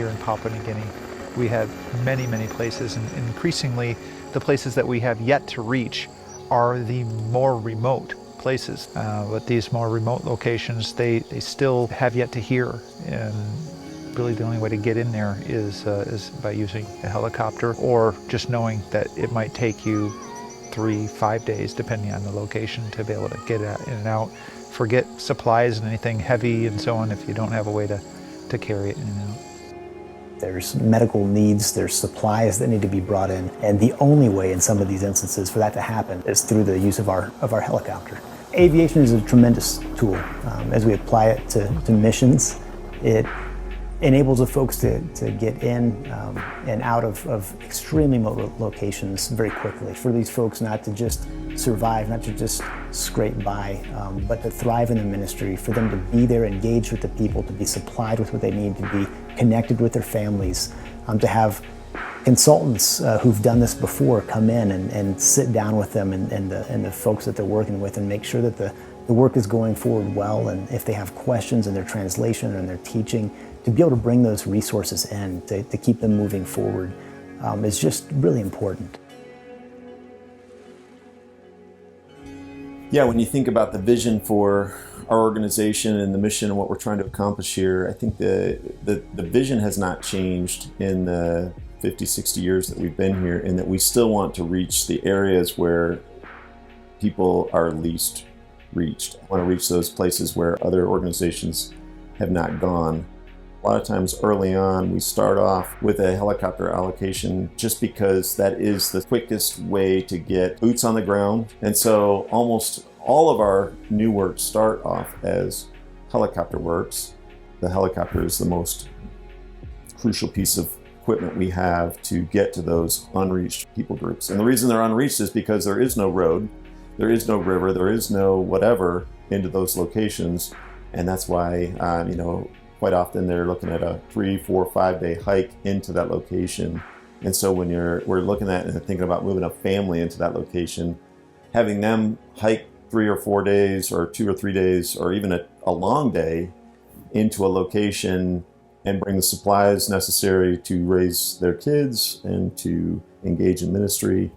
here in Papua New Guinea. We have many, many places, and increasingly the places that we have yet to reach are the more remote places. But these more remote locations, they still have yet to hear. And really the only way to get in there is by using a helicopter, or just knowing that it might take you 3-5 days, depending on the location, to be able to get in and out. Forget supplies and anything heavy and so on if you don't have a way to carry it in and out. There's medical needs, there's supplies that need to be brought in, and the only way in some of these instances for that to happen is through the use of our helicopter. Aviation is a tremendous tool. As we apply it to missions, it enables the folks to get in and out of extremely remote locations very quickly. For these folks not to just survive, not to just scrape by, but to thrive in the ministry, for them to be there, engaged with the people, to be supplied with what they need, to be connected with their families, to have consultants who've done this before come in and sit down with them and the folks that they're working with, and make sure that the work is going forward well, and if they have questions in their translation and their teaching, to be able to bring those resources in to keep them moving forward is just really important. Yeah, when you think about the vision for our organization and the mission and what we're trying to accomplish here, I think the vision has not changed in the 50, 60 years that we've been here, in that we still want to reach the areas where people are least reached. I want to reach those places where other organizations have not gone. A lot of times early on, we start off with a helicopter allocation just because that is the quickest way to get boots on the ground. And so almost all of our new works start off as helicopter works. The helicopter is the most crucial piece of equipment we have to get to those unreached people groups. And the reason they're unreached is because there is no road, there is no river, there is no whatever into those locations. And that's why, quite often they're looking at a 3, 4, 5 day hike into that location. And so when we're looking at and thinking about moving a family into that location, having them hike 3 or 4 days or 2 or 3 days or even a long day into a location and bring the supplies necessary to raise their kids and to engage in ministry,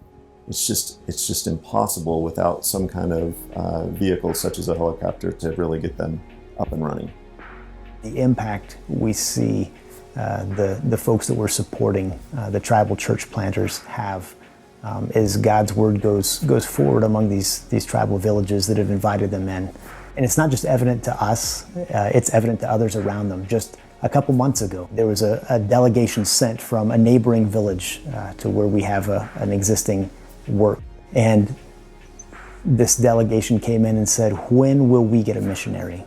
it's just impossible without some kind of vehicle such as a helicopter to really get them up and running. The impact we see the folks that we're supporting, the tribal church planters, have is God's word goes forward among these tribal villages that have invited them in. And it's not just evident to us, it's evident to others around them. Just a couple months ago, there was a delegation sent from a neighboring village to where we have an existing work. And this delegation came in and said, "When will we get a missionary?"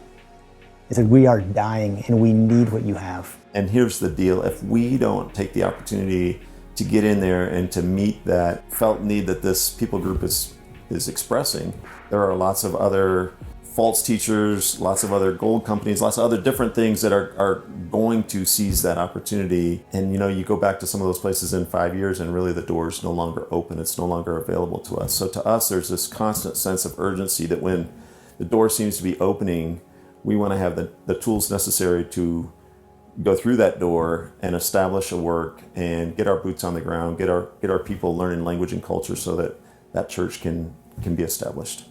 They said, "We are dying and we need what you have." And here's the deal: if we don't take the opportunity to get in there and to meet that felt need that this people group is expressing, there are lots of other false teachers, lots of other gold companies, lots of other different things that are going to seize that opportunity. And you go back to some of those places in 5 years and really the door is no longer open, it's no longer available to us. So to us, there's this constant sense of urgency that when the door seems to be opening, we want to have the tools necessary to go through that door and establish a work and get our boots on the ground, get our people learning language and culture so that church can be established.